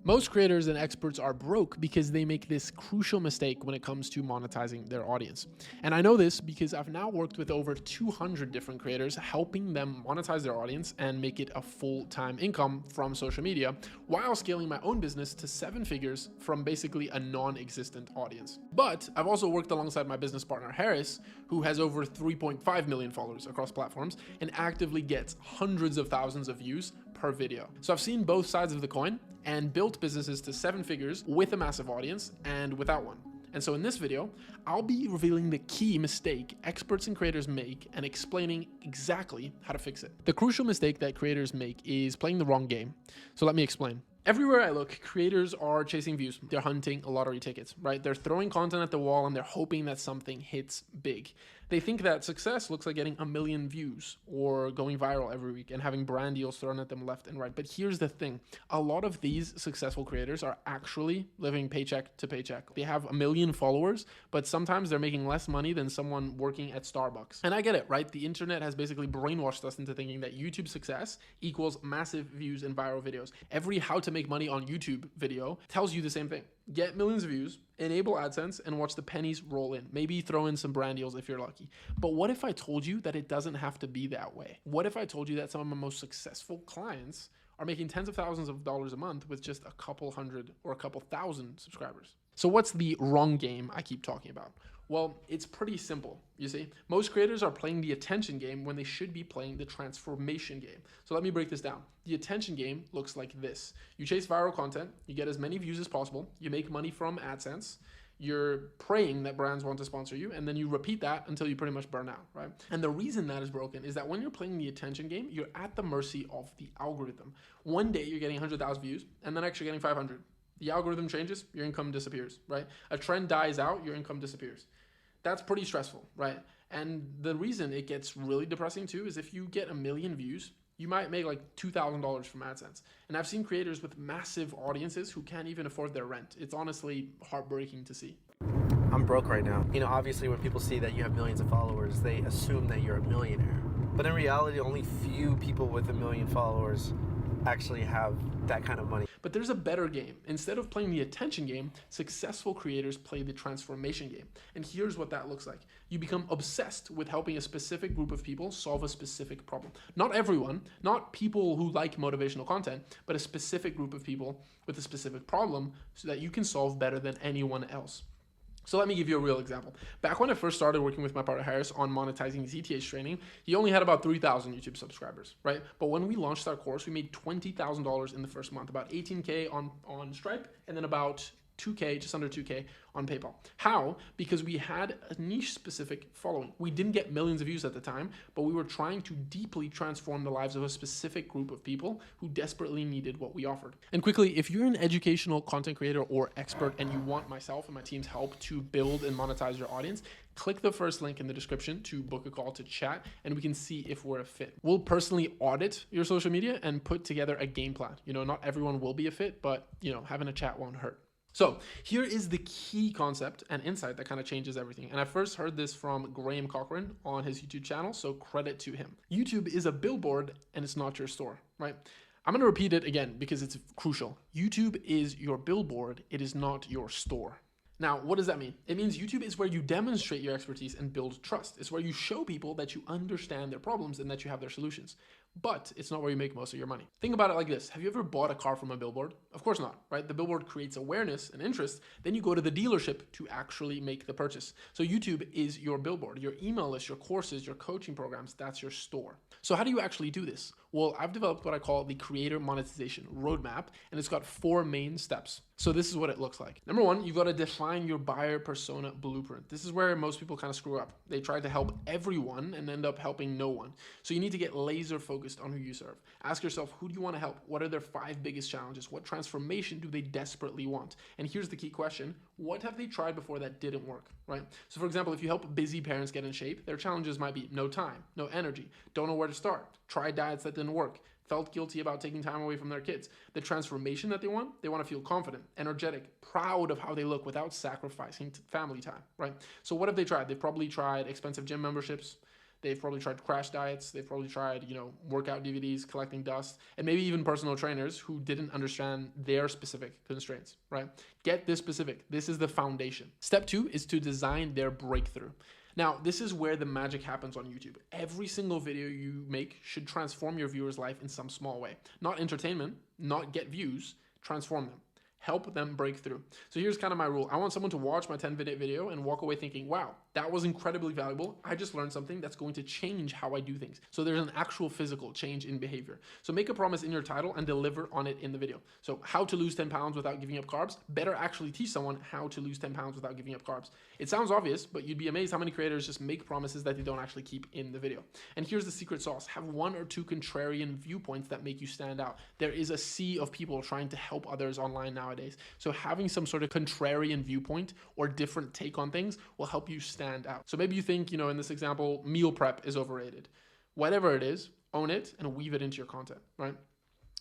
Most creators and experts are broke because they make this crucial mistake when it comes to monetizing their audience. And I know this because I've now worked with over 200 different creators, helping them monetize their audience and make it a full-time income from social media, while scaling my own business to 7 figures from basically a non-existent audience. But I've also worked alongside my business partner Harris, who has over 3.5 million followers across platforms and actively gets hundreds of thousands of views per video. So I've seen both sides of the coin and built businesses to 7 figures with a massive audience and without one. And so in this video, I'll be revealing the key mistake experts and creators make and explaining exactly how to fix it. The crucial mistake that creators make is playing the wrong game. So let me explain. Everywhere I look, creators are chasing views. They're hunting lottery tickets, right? They're throwing content at the wall and they're hoping that something hits big. They think that success looks like getting 1 million views or going viral every week and having brand deals thrown at them left and right. But here's the thing. A lot of these successful creators are actually living paycheck to paycheck. They have 1 million followers, but sometimes they're making less money than someone working at Starbucks. And I get it, right? The internet has basically brainwashed us into thinking that YouTube success equals massive views and viral videos. Every how to make money on YouTube video tells you the same thing. Get millions of views, enable AdSense, and watch the pennies roll in. Maybe throw in some brand deals if you're lucky. But what if I told you that it doesn't have to be that way? What if I told you that some of my most successful clients are making tens of thousands of dollars a month with just a couple hundred or a couple thousand subscribers? So what's the wrong game I keep talking about? Well, it's pretty simple, you see. Most creators are playing the attention game when they should be playing the transformation game. So let me break this down. The attention game looks like this. You chase viral content, you get as many views as possible, you make money from AdSense, you're praying that brands want to sponsor you, and then you repeat that until you pretty much burn out, right? And the reason that is broken is that when you're playing the attention game, you're at the mercy of the algorithm. One day you're getting 100,000 views, and then actually getting 500. The algorithm changes, your income disappears, right? A trend dies out, your income disappears. That's pretty stressful, right? And the reason it gets really depressing too is if you get 1 million views, you might make like $2,000 from AdSense. And I've seen creators with massive audiences who can't even afford their rent. It's honestly heartbreaking to see. I'm broke right now. You know, obviously when people see that you have millions of followers, they assume that you're a millionaire. But in reality, only few people with 1 million followers actually have that kind of money. But there's a better game. Instead of playing the attention game, successful creators play the transformation game. And here's what that looks like. You become obsessed with helping a specific group of people solve a specific problem. Not everyone, not people who like motivational content, but a specific group of people with a specific problem so that you can solve better than anyone else. So let me give you a real example. Back when I first started working with my partner Harris on monetizing ZTH training, he only had about 3,000 YouTube subscribers, right? But when we launched our course, we made $20,000 in the first month, about 18K on Stripe, and then about 2K, just under 2K on PayPal. How? Because we had a niche specific following. We didn't get millions of views at the time, but we were trying to deeply transform the lives of a specific group of people who desperately needed what we offered. And quickly, if you're an educational content creator or expert and you want myself and my team's help to build and monetize your audience, click the first link in the description to book a call to chat and we can see if we're a fit. We'll personally audit your social media and put together a game plan. You know, not everyone will be a fit, but you know, having a chat won't hurt. So here is the key concept and insight that kind of changes everything. And I first heard this from Graham Cochran on his YouTube channel, so credit to him. YouTube is a billboard and it's not your store, right? I'm going to repeat it again because it's crucial. YouTube is your billboard. It is not your store. Now, what does that mean? It means YouTube is where you demonstrate your expertise and build trust. It's where you show people that you understand their problems and that you have their solutions. But it's not where you make most of your money. Think about it like this. Have you ever bought a car from a billboard? Of course not, right? The billboard creates awareness and interest. Then you go to the dealership to actually make the purchase. So YouTube is your billboard, your email list, your courses, your coaching programs, that's your store. So how do you actually do this? Well, I've developed what I call the creator monetization roadmap, and it's got 4 main steps. So this is what it looks like. Number 1, you've got to define your buyer persona blueprint. This is where most people kind of screw up. They try to help everyone and end up helping no one. So you need to get laser focused on who you serve. Ask yourself, who do you want to help? What are their 5 biggest challenges? What transformation do they desperately want? And here's the key question. What have they tried before that didn't work, right? So for example, if you help busy parents get in shape, their challenges might be no time, no energy, don't know where to start, try diets that didn't work, felt guilty about taking time away from their kids. The transformation that they want to feel confident, energetic, proud of how they look without sacrificing family time, right? So what have they tried? They've probably tried expensive gym memberships. They've probably tried crash diets. They've probably tried, workout DVDs, collecting dust, and maybe even personal trainers who didn't understand their specific constraints, right? Get this specific. This is the foundation. Step 2 is to design their breakthrough. Now, this is where the magic happens on YouTube. Every single video you make should transform your viewer's life in some small way. Not entertainment, not get views, transform them. Help them break through. So here's kind of my rule. I want someone to watch my 10-minute video and walk away thinking, wow, that was incredibly valuable. I just learned something that's going to change how I do things. So there's an actual physical change in behavior. So make a promise in your title and deliver on it in the video. So how to lose 10 pounds without giving up carbs. Better actually teach someone how to lose 10 pounds without giving up carbs. It sounds obvious, but you'd be amazed how many creators just make promises that they don't actually keep in the video. And here's the secret sauce. Have 1 or 2 contrarian viewpoints that make you stand out. There is a sea of people trying to help others online nowadays. So having some sort of contrarian viewpoint or different take on things will help you stand out. So maybe you think, in this example, meal prep is overrated. Whatever it is, own it and weave it into your content, right?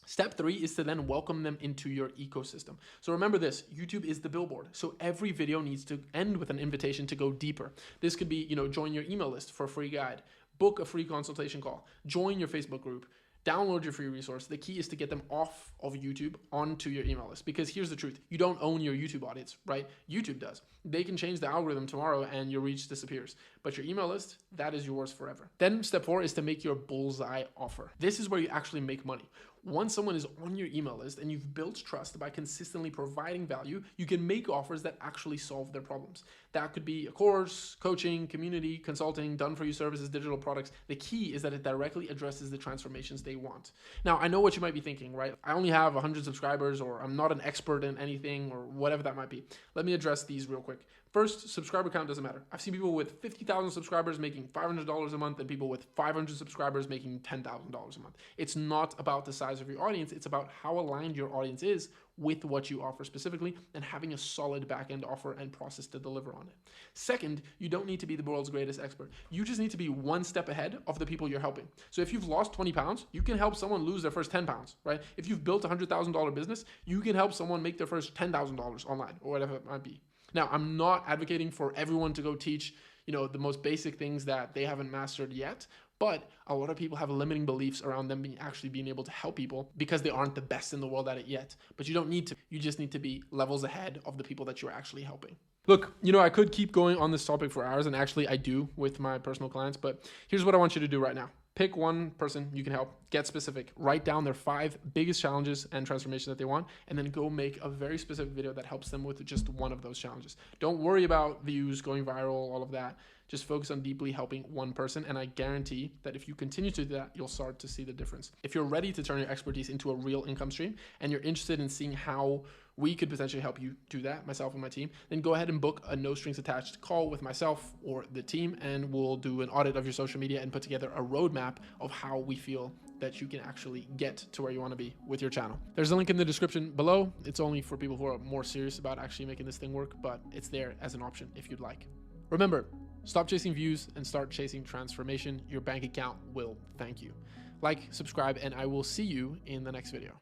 Step 3 is to then welcome them into your ecosystem. So remember this, YouTube is the billboard. So every video needs to end with an invitation to go deeper. This could be, join your email list for a free guide, book a free consultation call, join your Facebook group, download your free resource. The key is to get them off of YouTube onto your email list, because here's the truth. You don't own your YouTube audience, right? YouTube does. They can change the algorithm tomorrow and your reach disappears. But your email list, that is yours forever. Then step 4 is to make your bullseye offer. This is where you actually make money. Once someone is on your email list and you've built trust by consistently providing value, you can make offers that actually solve their problems. That could be a course, coaching, community, consulting, done-for-you services, digital products. The key is that it directly addresses the transformations they want. Now, I know what you might be thinking, right? I only have 100 subscribers, or I'm not an expert in anything, or whatever that might be. Let me address these real quick. First, subscriber count doesn't matter. I've seen people with 50,000 subscribers making $500 a month and people with 500 subscribers making $10,000 a month. It's not about the size of your audience. It's about how aligned your audience is with what you offer specifically and having a solid back-end offer and process to deliver on it. Second, you don't need to be the world's greatest expert. You just need to be one step ahead of the people you're helping. So if you've lost 20 pounds, you can help someone lose their first 10 pounds, right? If you've built a $100,000 business, you can help someone make their first $10,000 online or whatever it might be. Now, I'm not advocating for everyone to go teach, the most basic things that they haven't mastered yet, but a lot of people have limiting beliefs around them actually being able to help people because they aren't the best in the world at it yet. But you don't need to. You just need to be levels ahead of the people that you're actually helping. Look, I could keep going on this topic for hours, and actually I do with my personal clients, but here's what I want you to do right now. Pick one person you can help, get specific, write down their 5 biggest challenges and transformations that they want, and then go make a very specific video that helps them with just one of those challenges. Don't worry about views, going viral, all of that. Just focus on deeply helping one person, and I guarantee that if you continue to do that, you'll start to see the difference. If you're ready to turn your expertise into a real income stream, and you're interested in seeing how we could potentially help you do that, myself and my team, then go ahead and book a no strings attached call with myself or the team, and we'll do an audit of your social media and put together a roadmap of how we feel that you can actually get to where you want to be with your channel. There's a link in the description below. It's only for people who are more serious about actually making this thing work, but it's there as an option if you'd like. Remember, stop chasing views and start chasing transformation. Your bank account will thank you. Like, subscribe, and I will see you in the next video.